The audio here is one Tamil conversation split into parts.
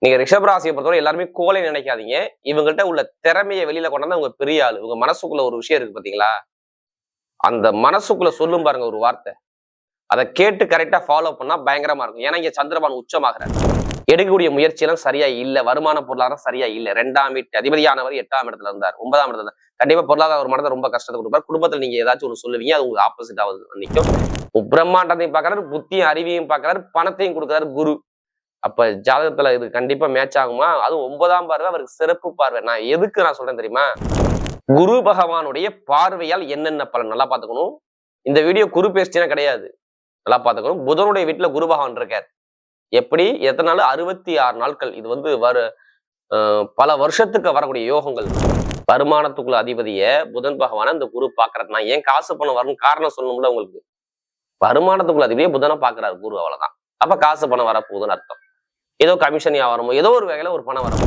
நீங்க ரிஷபராசியை பொறுத்தவரை எல்லாருமே கோலை நினைக்காதீங்க. இவங்கள்ட்ட உள்ள திறமையை வெளியில கொண்டாந்து அவங்க பெரிய ஆளு. உங்க மனசுக்குள்ள ஒரு விஷயம் இருக்கு பாத்தீங்களா? அந்த மனசுக்குள்ள சொல்லும் பாருங்க ஒரு வார்த்தை. அதை கேட்டு கரெக்டா ஃபாலோ பண்ணா பயங்கரமா இருக்கும். ஏன்னா இங்க சந்திரபான் உச்சமாகிறார். எடுக்கக்கூடிய முயற்சியெல்லாம் சரியா இல்ல. வருமான பொருளாதாரம் சரியா இல்ல. 2ஆம் வீட்டு அதிபதியானவர் 8ஆம் இடத்துல இருந்தார். 9ஆம் இடத்துல கண்டிப்பா பொருளாதார ஒரு மனதை ரொம்ப கஷ்டத்தை கொடுப்பார். குடும்பத்துல நீங்க ஏதாச்சும் ஒண்ணு சொல்லுவீங்க, அது உங்களுக்கு ஆப்போசிட் ஆகுது நிற்கும். பிரம்மாண்டத்தையும் பாக்குறாரு, புத்தியும் அறிவையும் பாக்குறாரு, பணத்தையும் கொடுக்குறாரு குரு. அப்ப ஜாதகத்துல இது கண்டிப்பா மேட்ச் ஆகுமா? அதுவும் 9ஆம் பார்வை அவருக்கு சிறப்பு பார்வை. நான் எதுக்கு நான் சொல்றேன் தெரியுமா? குரு பகவானுடைய பார்வையால் என்னென்ன பலன் நல்லா பாத்துக்கணும். இந்த வீடியோ குரு பேசினா கிடையாது, நல்லா பாத்துக்கணும். புதனுடைய வீட்டுல குரு பகவான் இருக்கார். எப்படி எத்தனை நாள்? 66 நாட்கள். இது வந்து பல வருஷத்துக்கு வரக்கூடிய யோகங்கள். வருமானத்துக்குள்ள அதிபதிய புதன் பகவான இந்த குரு பாக்குறது. நான் ஏன் காசு பணம் வரணும் காரணம் சொல்லணும்ல உங்களுக்கு. வருமானத்துக்குள்ள அதிபதிய புதனை பாக்குறாரு குரு, அவ்வளவுதான். அப்ப காசு பணம் வரப்போகுதுன்னு அர்த்தம். ஏதோ கமிஷன் வியாபாரமோ ஏதோ ஒரு வகையில ஒரு பணம் வரும்.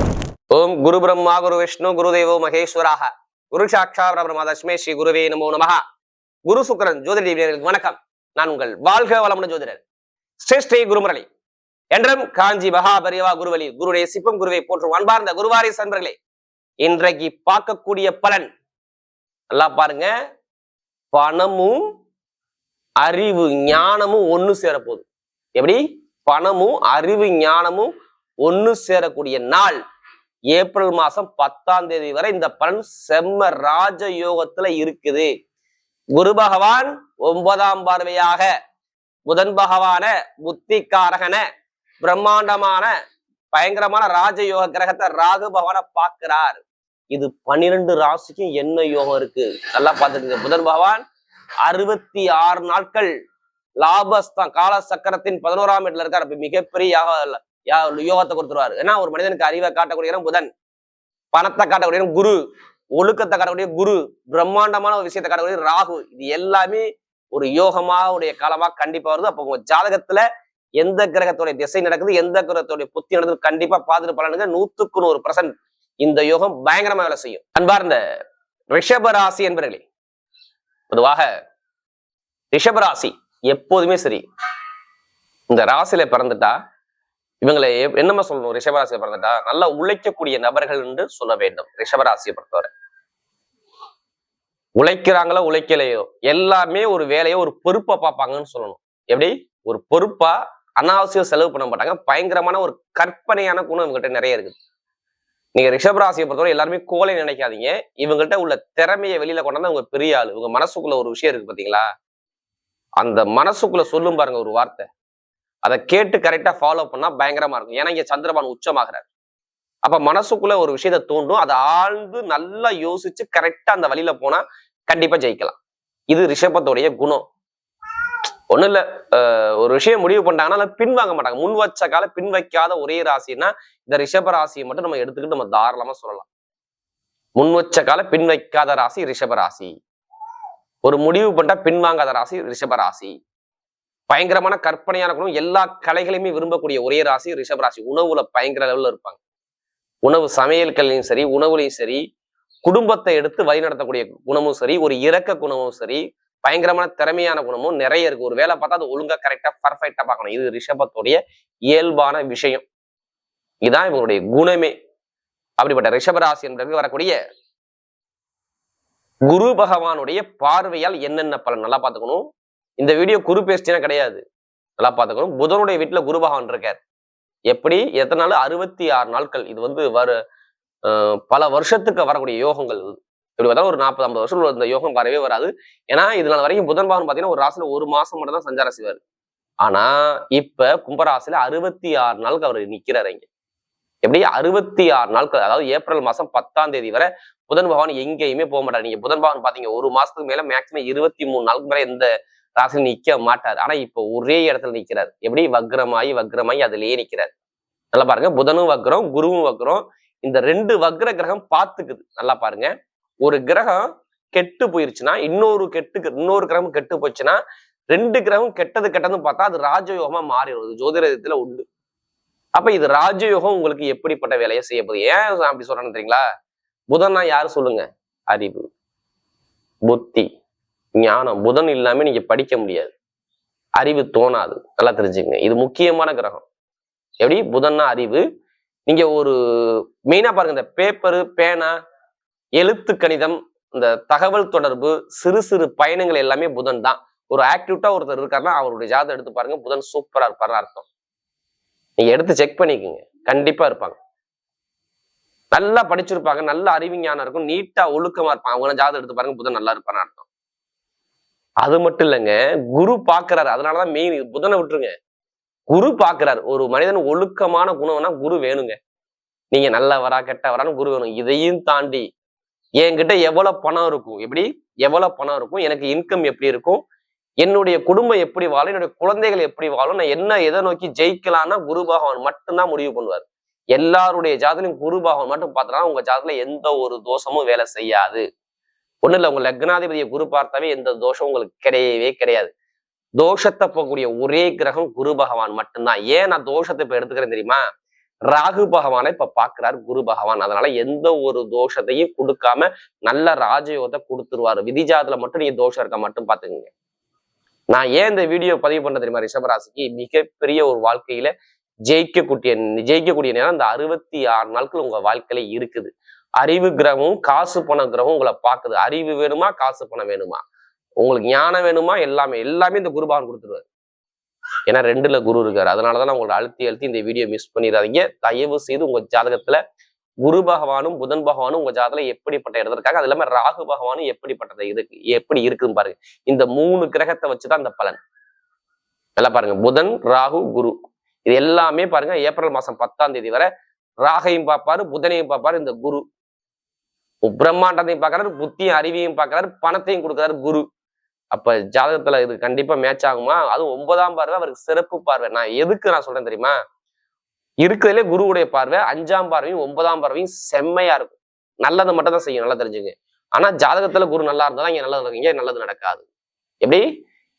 ஓம் குரு பிரம்மா குரு விஷ்ணு குரு தேவோ மகேஸ்வராக குரு சாட்சா பரபிரம்ம தஸ்மை ஸ்ரீ குருவே நமோ நமஹ. குரு சுக்கிரன் ஜோதிடர்களுக்கு வணக்கம். நான் உங்கள் வாழ்க வளமுடன் ஜோதிடர் ஸ்ரீ குருமுரளி. என்றும் காஞ்சி மகாபரிவா குருவலி குருடைய சிப்பம் குருவை போற்றும் அன்பார்ந்த குருவாரி சன்பர்களே, இன்றைக்கு பார்க்கக்கூடிய பலன் நல்லா பாருங்க. பணமும் அறிவு ஞானமும் ஒண்ணு சேரப்போகுது. எப்படி? பணமும் அறிவு ஞானமும் ஒண்ணு சேரக்கூடிய நாள் ஏப்ரல் மாசம் 10ஆம் தேதி வரை இந்த பலன் செம்ம ராஜ யோகத்துல இருக்குது. குரு பகவான் 9ஆம் பார்வையாக புதன் பகவான புத்திகாரகன பிரம்மாண்டமான பயங்கரமான ராஜயோக கிரகத்தை ராகு பகவான பார்க்கிறார். இது 12 ராசிக்கும் என்ன யோகம் இருக்கு நல்லா பார்த்துக்கங்க. புதன் பகவான் 66 நாட்கள் லாபஸ்தான் கால சக்கரத்தின் 11ஆம் இடத்துல இருக்காரு. அப்ப மிகப்பெரிய யோகத்தை கொடுத்துருவாரு. ஏன்னா ஒரு மனிதனுக்கு அறிவை காட்டக்கூடிய புதன், பணத்தை காட்டக்கூடிய குரு, ஒழுக்கத்தை காட்டக்கூடிய குரு, பிரம்மாண்டமான ஒரு விஷயத்தை காட்டக்கூடிய ராகு. இது எல்லாமே ஒரு யோகமா உடைய காலமா கண்டிப்பா வருது. அப்ப உங்க ஜாதகத்துல எந்த கிரகத்துடைய திசை நடக்குது, எந்த கிரகத்துடைய புத்தி நடக்குது கண்டிப்பா பார்த்துட்டு பலனுங்க. 100% இந்த யோகம் பயங்கரமா வேலை செய்யும். அன்பார்ந்த ரிஷபராசி என்பர்களே, பொதுவாக ரிஷபராசி எப்போதுமே சரி, இந்த ராசியில பிறந்துட்டா இவங்களை என்னமா சொல்லணும்? ரிஷபராசியை பிறந்துட்டா நல்லா உழைக்கக்கூடிய நபர்கள் என்று சொல்ல வேண்டும். ரிஷபராசியை பொறுத்தவரை உழைக்கிறாங்களோ உழைக்கலையோ எல்லாமே ஒரு வேலையோ ஒரு பொறுப்பை பார்ப்பாங்கன்னு சொல்லணும். எப்படி? ஒரு பொறுப்பா அனாவசியம் செலவு பண்ண மாட்டாங்க. பயங்கரமான ஒரு கற்பனையான குணம் இவங்ககிட்ட நிறைய இருக்குது. நீங்க ரிஷபராசியை பொறுத்தவரை எல்லாருமே கோலை நினைக்காதீங்க. இவங்கள்ட்ட உள்ள திறமையை வெளியில கொண்டாந்து அவங்க பெரிய ஆளு. உங்க மனசுக்குள்ள ஒரு விஷயம் இருக்கு பாத்தீங்களா? அந்த மனசுக்குள்ள சொல்லும் பாருங்க ஒரு வார்த்தை. அதை கேட்டு கரெக்டா ஃபாலோ பண்ணா பயங்கரமா இருக்கும். ஏன்னா இங்க சந்திரபான் உச்சமாகிறார். அப்ப மனசுக்குள்ள ஒரு விஷயத்த தோண்டும். அதை ஆழ்ந்து நல்லா யோசிச்சு கரெக்டா அந்த வழியில போனா கண்டிப்பா ஜெயிக்கலாம். இது ரிஷபத்துடைய குணம். ஒண்ணு இல்ல, ஒரு விஷயம் முடிவு பண்ணிட்டாங்கன்னா பின்வாங்க மாட்டாங்க. முன் வச்ச கால பின் வைக்காத ஒரே ராசின்னா இந்த ரிஷப ராசியை மட்டும் நம்ம எடுத்துக்கிட்டு நம்ம தாராளமா சொல்லலாம். முன் வச்ச கால பின் வைக்காத ராசி ரிஷபராசி. ஒரு முடிவு பண்ணிட்டா பின்வாங்காத ராசி ரிஷபராசி. பயங்கரமான கற்பனையான குணம், எல்லா கலைகளையுமே விரும்பக்கூடிய ஒரே ராசி ரிஷபராசி. உணவுல பயங்கர லெவல்ல இருப்பாங்க. உணவு சமையல்கள்லையும் சரி, உணவுலையும் சரி, குடும்பத்தை எடுத்து வழி நடத்தக்கூடிய குணமும் சரி, ஒரு இரக்க குணமும் சரி, பயங்கரமான திறமையான குணமும் நிறைய இருக்கு. ஒரு வேலை பார்த்தா அது ஒழுங்கா கரெக்டா பர்ஃபெக்டா பார்க்கணும். இது ரிஷபத்துடைய இயல்பான விஷயம். இதுதான் இவங்களுடைய குணமே. அப்படிப்பட்ட ரிஷபராசி என்பதற்கு வரக்கூடிய குரு பகவானுடைய பார்வையால் என்னென்ன பலன் நல்லா பார்த்துக்கணும். இந்த வீடியோ குரு பேசினா கிடையாது, நல்லா பார்த்துக்கணும். புதனுடைய வீட்டுல குரு பகவான் இருக்கார். எப்படி எத்தனை நாள்? 66 நாட்கள். இது வந்து பல வருஷத்துக்கு வரக்கூடிய யோகங்கள். இப்படி பார்த்தா ஒரு 40-50 வருஷம் இந்த யோகம் வரவே வராது. ஏன்னா இதனால வரைக்கும் புதன் பகவான் பார்த்தீங்கன்னா ஒரு ராசியில ஒரு மாசம் மட்டும் தான் சஞ்சாரம் செய்வார். ஆனா இப்ப கும்பராசில 66 நாளுக்கு அவர் நிக்கிறாரு. இங்க எப்படி 66 நாட்கள், அதாவது ஏப்ரல் மாசம் 10ஆம் தேதி வரை புதன் பகவான் எங்கேயுமே போக மாட்டார். நீங்க புதன் பகவான் பாத்தீங்க ஒரு மாசத்துக்கு மேல மேக்சிமம் 23 நாளுக்கு மேல எந்த ராசியில் நிக்க மாட்டார். ஆனா இப்ப ஒரே இடத்துல நிக்கிறார். எப்படி? வக்ரமாயி அதுலயே நிக்கிறார். நல்லா பாருங்க, புதனும் வக்ரம், குருவும் வக்ரம். இந்த 2 வக்ர கிரகம் பார்த்துக்குது. நல்லா பாருங்க, ஒரு கிரகம் கெட்டு போயிருச்சுன்னா இன்னொரு கிரகம் கெட்டு போச்சுன்னா 2 கிரகம் கெட்டதுன்னு பார்த்தா அது ராஜயோகமா மாறிடுது. ஜோதிடத்துல உண்டு. அப்ப இது ராஜயோகம் உங்களுக்கு எப்படிப்பட்ட வேலையை செய்ய போகுது? ஏன் அப்படி சொல்றேன்னு தெரியுங்களா? புதன்னா யாரு சொல்லுங்க? அறிவு, புத்தி, ஞானம். புதன் இல்லாம நீங்க படிக்க முடியாது, அறிவு தோணாது. நல்லா தெரிஞ்சுக்கங்க, இது முக்கியமான கிரகம். எப்படி? புதன்னா அறிவு, நீங்க ஒரு மெயினா பாருங்க, இந்த பேப்பரு, பேனா, எழுத்து கணிதம், இந்த தகவல் தொடர்பு, சிறு சிறு பயணங்கள் எல்லாமே புதன் தான். ஒரு ஆக்டிவிட்டா ஒருத்தர் இருக்காருன்னா அவருடைய ஜாதகம் எடுத்து பாருங்க, புதன் சூப்பரா இருப்பாருன்னு அர்த்தம். நீங்க எடுத்து செக் பண்ணிக்கோங்க, கண்டிப்பா இருப்பாங்க. நல்லா படிச்சிருப்பாங்க, நல்ல அறிவிஞானம் இருக்கும், நீட்டா ஒழுக்கமா இருப்பாங்க. அவங்க ஜாதகம் எடுத்து பாருங்க, புதன் நல்லா இருப்பாருன்னு அர்த்தம். அது மட்டும் இல்லைங்க, குரு பாக்குறாரு. அதனாலதான் மெயின், புதனை விட்டுருங்க, குரு பாக்குறாரு. ஒரு மனிதன் ஒழுக்கமான குணம்னா குரு வேணுங்க. நீங்க நல்லவரா கெட்டவரான்னு குரு வேணும். இதையும் தாண்டி என்கிட்ட எவ்வளவு பணம் இருக்கும், எப்படி எவ்வளவு பணம் இருக்கும், எனக்கு இன்கம் எப்படி இருக்கும், என்னுடைய குடும்பம் எப்படி வாழும், என்னுடைய குழந்தைகள் எப்படி வாழும், நான் என்ன எதை நோக்கி ஜெயிக்கலாம்னா குரு பகவான் மட்டும்தான் முடிவு பண்ணுவார். எல்லாருடைய ஜாதகத்திலும் குரு பகவான் மட்டும் பார்த்தோம்னா உங்க ஜாதகத்துல எந்த ஒரு தோஷமும் வேலை செய்யாது. ஒண்ணு இல்ல, உங்க லக்னாதிபதியை குரு பார்த்தாவே எந்த தோஷம் உங்களுக்கு கிடையவே கிடையாது. தோஷத்தை போகக்கூடிய ஒரே கிரகம் குரு பகவான் மட்டும்தான். ஏன் நான் தோஷத்தை இப்ப எடுத்துக்கிறேன் தெரியுமா? ராகு பகவானை இப்ப பாக்குறாரு குரு பகவான். அதனால எந்த ஒரு தோஷத்தையும் கொடுக்காம நல்ல ராஜயோகத்தை கொடுத்துருவாரு. விதிஜாதத்துல மட்டும் நீங்க தோஷம் இருக்க மட்டும் பாத்துக்கோங்க. நான் ஏன் இந்த வீடியோ பதிவு பண்ண தெரியுமா? ரிஷபராசிக்கு மிகப்பெரிய ஒரு வாழ்க்கையில ஜெயிக்கக்கூடிய நேரம் இந்த 66 நாட்கள் உங்க வாழ்க்கையில இருக்குது. அறிவு கிரகமும் காசு பண கிரகம் உங்களை பாக்குது. அறிவு வேணுமா, காசு பணம் வேணுமா, உங்களுக்கு ஞானம் வேணுமா, எல்லாமே இந்த குரு பகவான் கொடுத்துருவாரு. ஏன்னா 2ல குரு இருக்காரு. அதனாலதான் நான் உங்களை அழுத்தி இந்த வீடியோ மிஸ் பண்ணிடாதீங்க. தயவு செய்து உங்க ஜாதகத்துல குரு பகவானும் புதன் பகவானும் உங்க ஜாதகத்துல எப்படிப்பட்ட இடத்துல இருக்காங்க, அது இல்லாம ராகு பகவானும் எப்படி இருக்குன்னு பாருங்க. இந்த 3 கிரகத்தை வச்சுதான் இந்த பலன். எல்லாம் பாருங்க, புதன், ராகு, குரு, இது எல்லாமே பாருங்க ஏப்ரல் மாசம் 10ஆம் தேதி வரை ராகையும் பார்ப்பாரு, புதனையும் பார்ப்பாரு. இந்த குரு பிரம்மாண்டத்தையும் பார்க்கறாரு, புத்தியும் அறிவியையும் பார்க்கறாரு, பணத்தையும் கொடுக்குறாரு குரு. அப்ப ஜாதகத்துல இது கண்டிப்பா மேட்ச் ஆகுமா? அதுவும் 9ஆம் பார்வை அவருக்கு சிறப்பு பார்வை. நான் சொல்றேன் தெரியுமா? இருக்கிறதுலே குருவுடைய பார்வை 5ஆம் பார்வையும் 9ஆம் பார்வையும் செம்மையா இருக்கும். நல்லது மட்டும் தான் செய்யும், நல்லா தெரிஞ்சுங்க. ஆனா ஜாதகத்துல குரு நல்லா இருந்தா இங்க நல்லது நடக்கும், இங்க நல்லது நடக்காது. எப்படி?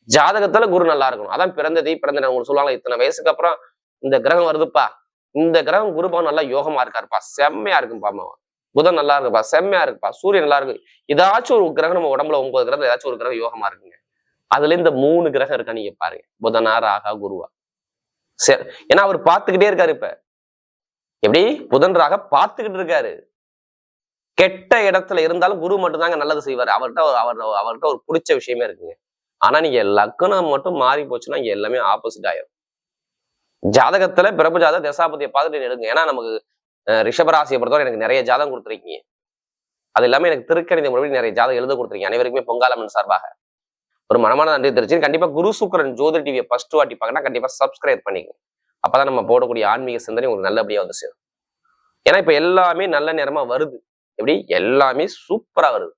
ஜாதகத்துல குரு நல்லா இருக்கணும். அதான் பிறந்த உங்களுக்கு சொல்லுவாங்க, இத்தனை வயசுக்கு அப்புறம் இந்த கிரகம் வருதுப்பா, இந்த கிரகம் குரு பகவான் நல்லா யோகமா இருக்காருப்பா, செம்மையா இருக்குப்பா, புதன் நல்லா இருக்குப்பா, செம்மையா இருக்குப்பா, சூரியன் நல்லா இருக்கு. ஏதாச்சும் ஒரு கிரகம் நம்ம உடம்புல 9 கிரகம் ஏதாச்சும் ஒரு கிரகம் யோகமா இருக்குங்க. அதுல இந்த 3 கிரகம் இருக்கா நீங்க பாருங்க, புதனா, ராகா, குருவா. சரி, ஏன்னா அவர் பார்த்துக்கிட்டே இருக்காரு. இப்ப எப்படி? புதன் ராக பார்த்துக்கிட்டு இருக்காரு. கெட்ட இடத்துல இருந்தாலும் குரு மட்டும் தாங்க நல்லது செய்வாரு. அவர்கிட்ட ஒரு பிடிச்ச விஷயமே இருக்குங்க. ஆனா நீங்க லக்னம் மட்டும் மாறி போச்சுன்னா இங்க எல்லாமே ஆப்போசிட் ஆயிரும். ஜாதகத்துல பிறப்பு ஜாதக தசாபதியை பார்த்துட்டு எடுங்க. ஏன்னா நமக்கு ரிஷபராசியை பொறுத்தவரை எனக்கு நிறைய ஜாதகம் கொடுத்துருக்கீங்க. அது எல்லாமே எனக்கு திருக்கணித முறையில் நிறைய ஜாதகம் எழுத கொடுத்துருக்கீங்க. அனைவருக்குமே பொங்காலம்மன் சார்பாக ஒரு மனமான நன்றி தெரிஞ்சு. கண்டிப்பா குரு சுக்கிரன் ஜோதிட டிவியை ஃபர்ஸ்ட் வாட்டி பார்க்கனா கண்டிப்பா சப்ஸ்கிரைப் பண்ணிக்கங்க. அப்பதான் நம்ம போடக்கூடிய ஆன்மீக சிந்தனை உங்களுக்கு நல்லபடியா வந்து சேரும். ஏன்னா இப்ப எல்லாமே நல்ல நேரமா வருது. எப்படி? எல்லாமே சூப்பரா வருது,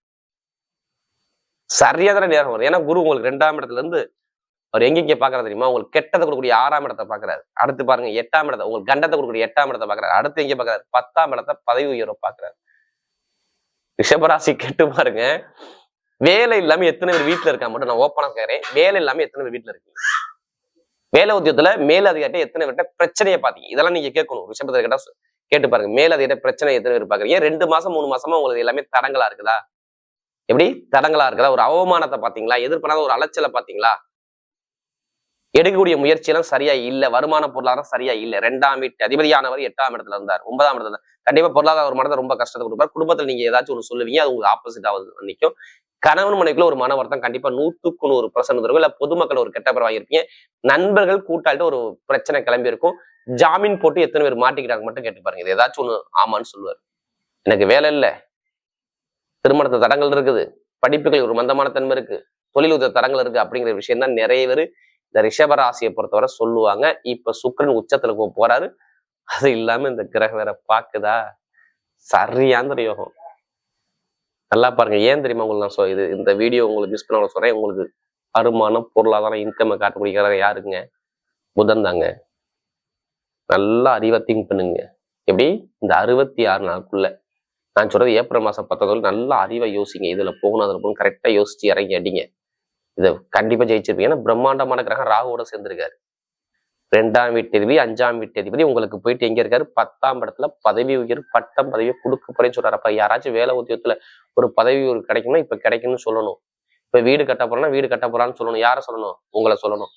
சரியான நேரம் வருது. ஏன்னா குரு உங்களுக்கு 2ஆம் இடத்துல இருந்து அவர் எங்க பாக்குறாரு தெரியுமா? உங்களுக்கு கெட்டதை கொடுக்கக்கூடிய 6ஆம் இடத்தை பாக்குறாரு. அடுத்து பாருங்க 8ஆம் இடத்தை, உங்களுக்கு கண்டத்தை கொடுக்கக்கூடிய 8ஆம் இடத்தை பாக்குறாரு. அடுத்து எங்க பாக்குறாரு? 10ஆம் இடத்தை, பதவி உயர்வை பாக்குறாரு. ரிஷபராசி கெட்டு பாருங்க, வேலை இல்லாம எத்தனை பேர் வீட்டுல இருக்கா மட்டும் நான் ஓப்பனா கேட்கிறேன். வேலை இல்லாம எத்தனை பேர் வீட்டுல இருக்கீங்க? வேலை உத்தியோகத்துல மேல் அதிகாரிட்ட எத்தனை பேர்ட்ட பிரச்சனையை பாத்தீங்க? இதெல்லாம் நீங்க கேட்கணும். ரிஷபத்தை கேட்டா கேட்டு பாருங்க, மேல் அதிகாரிட்ட பிரச்சனை எத்தனை பேர் பாக்குறீங்க? 2 மாசம் 3 மாசமா உங்களுக்கு எல்லாமே தடங்களா இருக்குதா? எப்படி தடங்களா இருக்குதா? ஒரு அவமானத்தை பாத்தீங்களா? எதிர்பாராத ஒரு அலைச்சலை பாத்தீங்களா? எடுக்கக்கூடிய முயற்சி எல்லாம் சரியா இல்ல, வருமான பொருளாதாரம் சரியா இல்ல. 2ஆம் வீட்டு அதிபதியானவர் 8ஆம் இடத்துல இருந்தார், 9ஆம் இடத்துல. கண்டிப்பா பொருளாதார ஒரு மனதை ரொம்ப கஷ்டத்தை கொடுப்பார். குடும்பத்துல நீங்க ஏதாச்சும் ஒண்ணு சொல்லுவீங்க, அது உங்களுக்கு ஆப்போசிட் ஆகுது நிற்கும். கணவன் மனைவிக்குள்ள ஒரு மன வருத்தம் கண்டிப்பா 100% இருக்கும். இல்ல பொதுமக்கள் ஒரு கெட்ட பேர் வாங்கியிருப்பீங்க. நண்பர்கள் கூட்டாளிட்ட ஒரு பிரச்சனை கிளம்பி இருக்கும். ஜாமீன் போட்டு எத்தனை பேர் மாட்டிக்கிறாங்க மட்டும் கேட்டு பாருங்க. இது ஏதாச்சும் ஒண்ணு ஆமான்னு சொல்லுவார். எனக்கு வேலை இல்லை, திருமணத்து தடங்கள் இருக்குது, படிப்புகள் ஒரு மந்தமான தன்மை இருக்கு, தொழில் உதவி தடங்கள் இருக்கு, அப்படிங்கிற விஷயம் தான் நிறைய பேர் இந்த ரிஷபராசியை பொறுத்தவரை சொல்லுவாங்க. இப்ப சுக்கிரன் உச்சத்துல போறாரு. அது இல்லாம இந்த கிரகம் வேற பாக்குதா, சரியான யோகம். நல்லா பாருங்க. ஏன் தெரியுமா உங்களுக்கு நான் இது இந்த வீடியோ உங்களுக்கு மிஸ் பண்ண சொல்றேன். உங்களுக்கு வருமானம் பொருளாதாரம் இன்கம் காட்டக்கூடிய யாருங்க? புதன் தாங்க. நல்லா அறிவை திங்க் பண்ணுங்க. எப்படி? இந்த 66 நாளுக்குள்ள நான் சொல்றது ஏப்ரல் மாசம் 10 நல்லா அறிவை யோசிங்க. இதுல போகணும் அதுல போகணும் கரெக்டா யோசிச்சு இறங்கி அடிங்க. இதை கண்டிப்பா ஜெயிச்சிருப்பீங்க. ஏன்னா பிரம்மாண்டமான கிரகம் ராகுவோட சேர்ந்திருக்காரு. 2ஆம் வீட்டு அதிபதி 5ஆம் வீட்டு அதிபதி உங்களுக்கு போயிட்டு எங்க இருக்காரு? 10ஆம் இடத்துல பதவி உயர் பட்டம் பதவியை கொடுக்க போறேன்னு சொல்றாரு. அப்ப யாராச்சும் வேலை உத்தியோகத்துல ஒரு பதவி ஒரு கிடைக்கும்னா இப்ப கிடைக்கும்னு சொல்லணும். இப்ப வீடு கட்ட போறோம்னா வீடு கட்ட போறான்னு சொல்லணும். யார சொல்லணும்? உங்களை சொல்லணும்.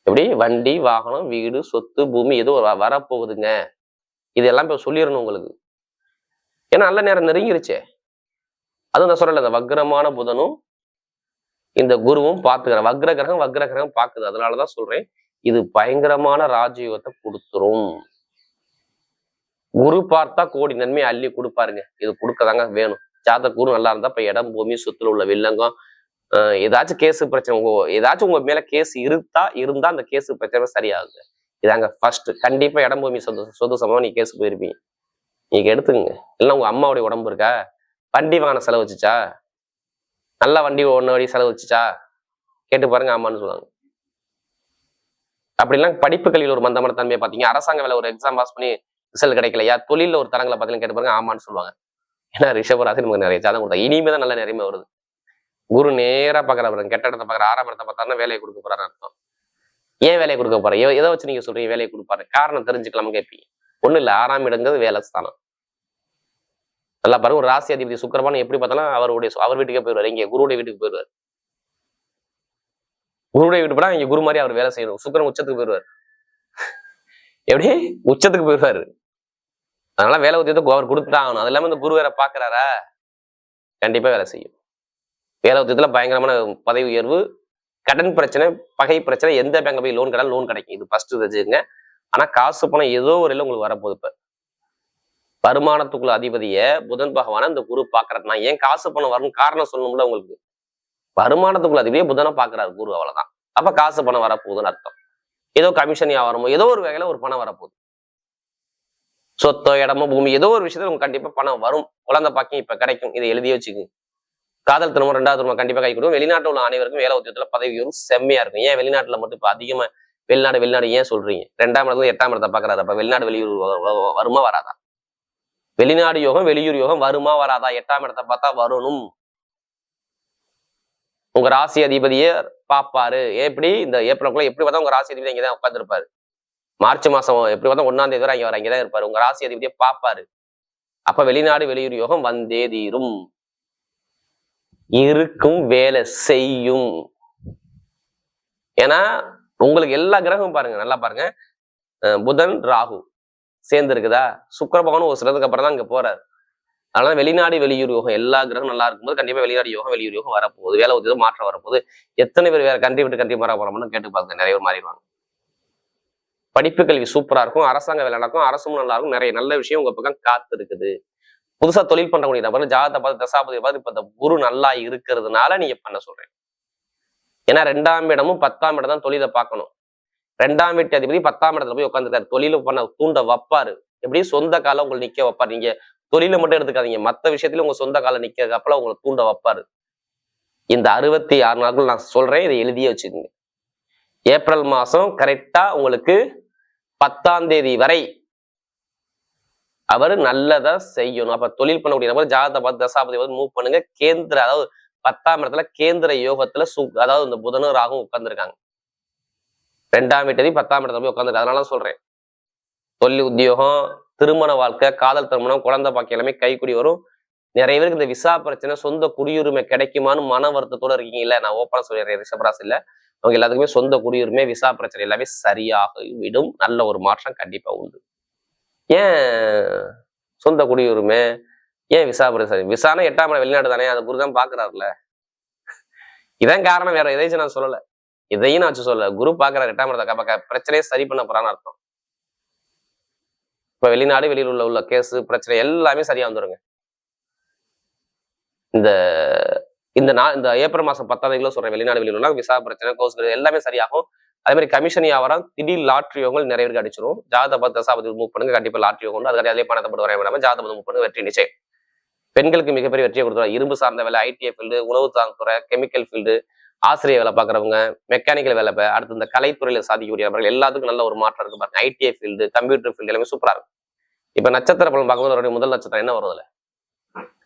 எப்படி? வண்டி வாகனம் வீடு சொத்து பூமி ஏதோ வரப்போகுதுங்க, இதெல்லாம் இப்ப சொல்லிடணும் உங்களுக்கு. ஏன்னா நல்ல நேரம் நெருங்கிருச்சே. அதுவும் நான் சொல்லல, இந்த வக்ரமான புதனும் இந்த குருவும் பார்த்துக்கிற வக்ர கிரகம் பார்க்குது. அதனாலதான் சொல்றேன், இது பயங்கரமான ராஜயோகத்தை கொடுத்துரும். குரு பார்த்தா கோடி நன்மையை அள்ளி கொடுப்பாருங்க. இது கொடுக்கதாங்க வேணும். ஜாதக குரு நல்லா இருந்தா இப்ப இடம், பூமி, சொத்துல உள்ள வில்லங்கம், ஏதாச்சும் கேஸ் பிரச்சனை, ஏதாச்சும் உங்க மேல கேஸ் இருந்தா அந்த கேஸ் பிரச்சனை சரியாகுங்க. இதாங்க ஃபர்ஸ்ட். கண்டிப்பா இடம், பூமி, சொத்து சம்பவம் நீ கேஸ் போயிருப்பீங்க. நீங்க எடுத்துக்கங்க. இல்லைன்னா உங்க அம்மாவுடைய உடம்பு இருக்கா, வண்டி வாங்கின செலவு வச்சுச்சா, நல்ல வண்டி ஒன்னு வழி செலவு வச்சுச்சா, கேட்டு பாருங்க, ஆமான்னு சொல்லுவாங்க. அப்படிலாம் படிப்பு கல்வியில் ஒரு மந்தமான தன்மையை பார்த்தீங்க, அரசாங்க வேலை ஒரு எக்ஸாம் பாஸ் பண்ணி ரிசல்ட் கிடைக்கலையா, தொழில ஒரு தரங்களை பார்த்தீங்கன்னா கேட்டு பாருங்க, ஆமான்னு சொல்லுவாங்க. ஏன்னா ரிஷபராசி நமக்கு நிறைய ஜாதகம் கொடுத்தா இனிமே தான் நல்ல நிறைய வருது. குரு நேரா பாக்குறாரு, கெட்ட இடத்தை பாக்குற, ஆறாம் இடத்தை பார்த்தாருன்னா வேலையை கொடுக்க போறாரு அர்த்தம். ஏன் வேலையை கொடுக்க போற, எதை வச்சு நீங்க சொல்றீங்க வேலையை கொடுப்பாரு, காரணம் தெரிஞ்சுக்கலாம் கேட்பீங்க. ஒண்ணு இல்ல, 6ஆம் இடங்கிறது வேலை ஸ்தானம். நல்லா பாருங்க, ஒரு ராசி அதிபதி சுக்கிரபான் எப்படி பார்த்தாலும் அவர் வீட்டுக்கே போயிடுவாரு. இங்க குருவுடைய வீட்டுக்கு போயிடுவார். குருவுடைய வீட்டு போனா இங்க குரு மாதிரி அவர் வேலை செய்யணும். சுக்கிரன் உச்சத்துக்கு போயிடுவார். எப்படி உச்சத்துக்கு போயிடுவாரு. அதனால வேலை உத்தியத்தை அவர் கொடுத்துட்டா ஆகணும். அது இல்லாம இந்த குரு வேற பாக்குறாரா, கண்டிப்பா வேலை செய்யும். வேலை உத்தியத்துல பயங்கரமான பதவி உயர்வு, கடன் பிரச்சனை, பகை பிரச்சனை, எந்த பேங்க்ல போய் லோன் கிடையாது, லோன் கிடைக்கும். இது ஃபர்ஸ்ட் தெரிஞ்சுக்கங்க. ஆனா காசு பணம் ஏதோ ஒரு இல்லை உங்களுக்கு வரப்போகுது. இப்ப வருமானத்துக்குள்ள அதிபதிய புதன் பகவான இந்த குரு பாக்குறதுனா ஏன் காசு பணம் வரும் காரணம் சொல்லணும்ல உங்களுக்கு. வருமானத்துக்குள்ள அதிபதியே புதனை பாக்குறாரு குரு, அவ்வளவுதான். அப்ப காசு பணம் வரப்போகுதுன்னு அர்த்தம். ஏதோ கமிஷன் வியாபாரமோ ஏதோ ஒரு வகையில ஒரு பணம் வரப்போகுது. சொத்தோ இடமோ பூமி ஏதோ ஒரு விஷயத்துல உங்களுக்கு கண்டிப்பா பணம் வரும். குழந்தை பாக்கியம் இப்ப கிடைக்கும். இதை எழுதி வச்சுக்கு. காதல் திருமணம், 2வது திருமணம் கண்டிப்பா கை கொடுக்கும். வெளிநாட்டுல உள்ள அனைவருக்கும் வேலை உத்தியத்துல பதவி வரும், செம்மையா இருக்கும். ஏன் வெளிநாட்டுல மட்டும் இப்ப அதிகமா வெளிநாடு ஏன் சொல்றீங்க? 2ஆம் இடத்துல 8ஆம் இடத்தை பாக்குறாரு. அப்ப வெளிநாடு வெளியூர் வருமா வராதா? வெளிநாடு யோகம் வெளியூர் யோகம் வருமா வராதா? 8ஆம் இடத்தை பார்த்தா வரணும். உங்க ராசி அதிபதியே பாப்பாரு. எப்படி இந்த ஏப்ரலுக்குள்ள எப்படி பார்த்தா உங்க ராசி அதிபதி இங்கதான் உட்காந்துருப்பாரு. மார்ச் மாசம் எப்படி பார்த்தா 1ஆம் தேதி வரை அங்கதான் இருப்பாரு. உங்க ராசி அதிபதியை பாப்பாரு. அப்ப வெளிநாடு வெளியூர் யோகம் வந்தே தீரும். இருக்கும், வேலை செய்யும். ஏன்னா உங்களுக்கு எல்லா கிரகமும் பாருங்க, நல்லா பாருங்க, புதன் ராகு சேர்ந்து இருக்குதா, சுக்கிர பகவான் ஒரு சிலதுக்கு அப்புறம் தான் இங்க போறாரு. அதனால வெளிநாடு வெளியூர் யோகம் எல்லா கிரகம் நல்லா இருக்கும்போது கண்டிப்பா வெளிநாடு யோகம் வெளியூர் யோகம் வரப்போகுது. வேலை உத்தியோகம் மாற்றம் வரப்போகுது. எத்தனை பேர் வேற கண்ட்ரி விட்டு கண்ட்ரி மாற போறோம்னு கேட்டு பாருங்க, நிறைய பேர் மாறிடுவாங்க. படிப்பு கல்வி சூப்பரா இருக்கும், அரசாங்க வேலை நடக்கும், அரசும் நல்லா இருக்கும், நிறைய நல்ல விஷயம் உங்க பக்கம் காத்து இருக்குது. புதுசா தொழில் பண்ணக்கூடிய நபர் ஜாதகத்தை பார்த்து தசாபதி பார்த்து இப்ப இந்த குரு நல்லா இருக்கிறதுனால நீங்க பண்ண சொல்றேன். ஏன்னா 2ஆம் இடமும் 10ஆம் இடம் தான் தொழிலை பார்க்கணும். 2ஆம் வீட்டு அதிபதி 10ஆம் இடத்துல போய் உட்காந்துருக்காரு. தொழில பண்ண தூண்ட வைப்பாரு. எப்படி சொந்த காலம் உங்களை நிக்க வைப்பாரு. நீங்க தொழில மட்டும் எடுத்துக்காதீங்க, மற்ற விஷயத்துல உங்க சொந்த காலம் நிக்க அப்பல உங்களை தூண்ட வைப்பாரு. இந்த 66 நாட்கள் நான் சொல்றேன், இதை எழுதியே வச்சுக்கோங்க. ஏப்ரல் மாசம் கரெக்டா உங்களுக்கு 10ஆம் தேதி வரை அவர் நல்லதா செய்யணும். அப்ப தொழில் பண்ணக்கூடிய நபர் ஜாதகத்தை பார்த்து தசாபதி வந்து மூவ் பண்ணுங்க. கேந்திர, அதாவது 10ஆம் இடத்துல கேந்திர யோகத்துல அதாவது இந்த புதனும் ராகும் உட்கார்ந்துருக்காங்க. 2ஆம் வீட்டதி 10ஆம் இடத்துல போய் உட்காந்துருக்கு. அதனால சொல்றேன், தொழில் உத்தியோகம், திருமண வாழ்க்கை, காதல் திருமணம், குழந்தை பாக்கி எல்லாமே கைக்குடி வரும். நிறைய பேருக்கு இந்த விசா பிரச்சனை, சொந்த குடியுரிமை கிடைக்குமான்னு மன வருத்தத்தோட இருக்கீங்கல்ல, நான் ஓப்பனா சொல்லிடுறேன், ரிஷபராசி இல்ல அவங்க எல்லாத்துக்குமே சொந்த குடியுரிமை, விசா பிரச்சனை எல்லாமே சரியாக விடும். நல்ல ஒரு மாற்றம் கண்டிப்பா உண்டு. ஏன் சொந்த குடியுரிமை, ஏன் விசா பிரச்சனை? விசானா 8ஆம் இடம் வெளிநாடு தானே, அது குரு தான் பாக்குறாருல. இதான் காரணம், வேற எதையும் நான் சொல்லல. இதையும் நான் சொல்லல, குரு பாக்குறாரு 8ஆம் இடத்தை, பிரச்சனையை சரி பண்ண போறான்னு அர்த்தம். இப்ப வெளிநாடு வெளியில் உள்ள கேஸ் பிரச்சனை எல்லாமே சரியா வந்துருங்க. இந்த ஏப்ரல் மாசம் 10ஆம் தேதியில சொல்றேன், வெளிநாடு வெளியில் உள்ள விசா பிரச்சனை, கோர்ஸ் எல்லாமே சரியாகும். அதே மாதிரி கமிஷன் வியாபாரம், திடீர் லாட்ரி யோகங்கள் நிறைய பேருக்கு அடிச்சிடும். ஜாதக தசாபதி மூவ் பண்ணுங்க, கண்டிப்பா லாட்ரி யோகம் உண்டு. அதுக்காக அதே பணத்தை போட்டு வரைய வேண்டாம், ஜாதகம் மூவ் பண்ணுங்க, வெற்றி நிச்சயம். பெண்களுக்கு மிகப்பெரிய வெற்றியை கொடுத்துருவாங்க. இரும்பு சார்ந்த வேலை, ஐடிஐ ஃபீல்டு, உணவு சார்ந்த துறை, கெமிக்கல் ஃபீல்டு, ஆசிரியர் வேலை பார்க்குறவங்க, மெக்கானிக்கல் வேலை, அடுத்து இந்த கலைத்துறையில சாதிக்கக்கூடிய நபர்கள் எல்லாத்துக்கும் நல்ல ஒரு மாற்றம் இருக்கு பாருங்க. ஐடிஐ ஃபீல்டு, கம்ப்யூட்டர் ஃபீல்டு எல்லாமே சூப்பரா இருக்கும். இப்ப நட்சத்திர பலன் பார்க்கும்போது முதல் நட்சத்திரம் என்ன வருதுல,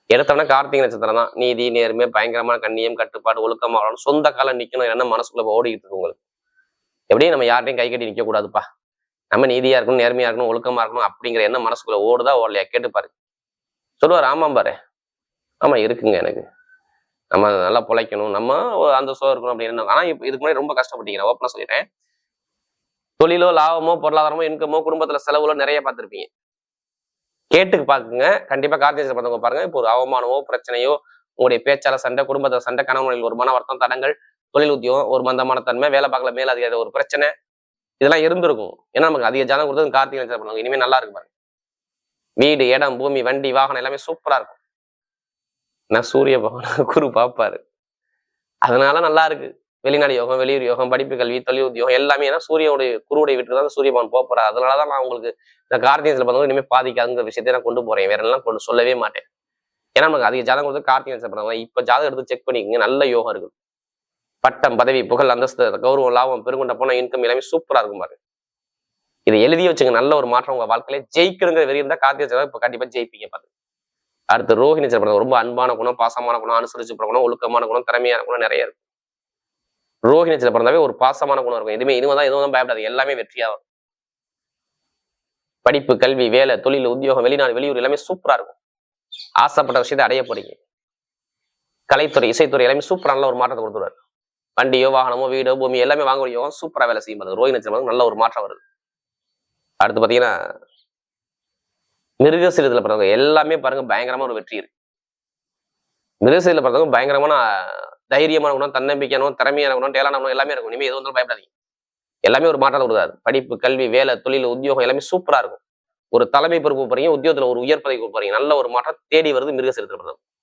எடுத்தோம்னா கார்த்திகை நட்சத்திரம் தான். நீதி நேர்மை, பயங்கரமான கண்ணியம், கட்டுப்பாடு, ஒழுக்கமா வரணும், சொந்த காலம் நிக்கணும். என்ன மனசுக்குள்ள ஓடிக்கிட்டு இருக்கு உங்களுக்கு. எப்படியும் நம்ம யார்ட்டையும் கை கட்டி நிக்க கூடாதுப்பா, நம்ம நீதியா இருக்கணும், நேர்மையா இருக்கணும், ஒழுக்கமா இருக்கணும் அப்படிங்கிற என்ன மனசுக்குள்ள ஓடுதா ஓடலையா கேட்டு பாரு. சொல்லுவார், ஆமாம் பாரு, ஆமா இருக்குங்க, எனக்கு நம்ம நல்லா பிழைக்கணும், நம்ம அந்த சோ இருக்கணும் அப்படின்னு. ஆனா இப்ப இதுக்கு முன்னாடி ரொம்ப கஷ்டப்பட்டீங்க, ஓப்பனா சொல்லிட்டேன். தொழிலோ லாபமோ பொருளாதாரமோ இன்கமோ குடும்பத்துல செலவுல நிறைய பார்த்திருப்பீங்க. கேட்டுக்கு பாக்குங்க. கண்டிப்பா கார்த்திகை நட்சத்திரம் பிறந்தவங்க பாருங்க. இப்போ ஒரு அவமானமோ, பிரச்சனையோ, உங்களுடைய பேச்சால சண்டை, குடும்பத்துல சண்டை, கணவனில் ஒரு மன வருத்தம், தடங்கள், தொழில் உத்தியோகம், ஒரு மந்தமான தன்மை, வேலை பார்க்கல மேல அதிகாரி ஒரு பிரச்சனை, இதெல்லாம் இருந்திருக்கும். ஏன்னா நமக்கு அதிக ஜாதகம் கொடுத்தது கார்த்திகை நட்சத்திரம் பிறந்தவங்க. இனிமே நல்லா இருக்கு பாருங்க. வீடு, இடம், பூமி, வண்டி, வாகனம் எல்லாமே சூப்பரா இருக்கும். நான் சூரிய பகவான் குரு பார்ப்பாரு. அதனால நல்லா இருக்கு. வெளிநாடு யோகம், வெளியூர் யோகம், படிப்பு, கல்வி, தொழில் உத்தியோகம் எல்லாமே. ஏன்னா சூரியனுடைய குருவுடைய வீட்டுக்கு தான் சூரிய பகவான் போறாரு. அதனாலதான் நான் உங்களுக்கு இந்த கார்த்திகை பார்த்தவங்க இனிமே பாதிக்காதுங்கிற விஷயத்தை நான் கொண்டு போறேன். வேற எல்லாம் கொண்டு சொல்லவே மாட்டேன். ஏன்னா நமக்கு அதிக ஜாதகம் கொடுத்து கார்த்திகை நட்சத்திரம். இப்ப ஜாதகம் எடுத்து செக் பண்ணிக்கோங்க. நல்ல யோகம் இருக்கு. பட்டம், பதவி, புகழ், அந்தஸ்து, கௌரவம், லாபம், பெருங்கொண்ட போன இன்கம் எல்லாமே சூப்பரா இருக்கும் பாருங்க. இதை எழுதி வச்சுங்க. நல்ல ஒரு மாற்றம் உங்க வாழ்க்கையில ஜெயிக்கிறங்கிற வெறி இருந்தா கார்த்திகை நட்சத்திரம் இப்ப கண்டிப்பா ஜெயிப்பீங்க பாருங்க. அடுத்து ரோஹிணி நட்சத்திரம். ரொம்ப அன்பான குணம், பாசமான குணம், அனுசரிச்சு குணம், ஒழுக்கமான குணம், திறமையான குணம் நிறைய இருக்கும். ரோஹிணி நட்சத்திரம் பிறந்தாவே ஒரு பாசமான குணம் இருக்கும். எதுவுமே எதுவும் பயப்படாது. எல்லாமே வெற்றியா வரும். படிப்பு, கல்வி, வேலை, தொழில், உத்தியோகம், வெளிநாடு, வெளியூர் எல்லாமே சூப்பரா இருக்கும். ஆசைப்பட்ட விஷயத்தை அடைய போறீங்க. கலைத்துறை, இசைத்துறை எல்லாமே சூப்பரா நல்ல ஒரு மாற்றத்தை கொடுத்துருவாரு. வண்டியோ, வாகனமோ, வீடோ, பூமி எல்லாமே வாங்க முடியும். சூப்பரா வேலை செய்யும். ரோஹிணி நட்சத்திரம் நல்ல ஒரு மாற்றம் வருது. அடுத்து பாத்தீங்கன்னா மிருகசீரத்துல பிறந்தவங்க எல்லாமே பாருங்க பயங்கரமா ஒரு வெற்றி இருக்கு. மிருகசீரத்துல பிறந்தவங்க பயங்கரமான தைரியமான குணம், தன்னம்பிக்கையான குணம், திறமையான குணம், டேலான குணம் எல்லாமே இருக்கும். இனிமே எது வந்தாலும் பயப்படாதீங்க. எல்லாமே ஒரு மாற்றத்தை கொடுத்தாரு. படிப்பு, கல்வி, வேலை, தொழில், உத்தியோகம் எல்லாமே சூப்பரா இருக்கும். ஒரு தலைமை பொறுப்பு போறீங்க, உத்தியோகத்துல ஒரு உயர் பதவிக்கு போறீங்க. நல்ல ஒரு மாற்றம் தேடி வருது மிருகசீரத்துல பிறந்தவங்க.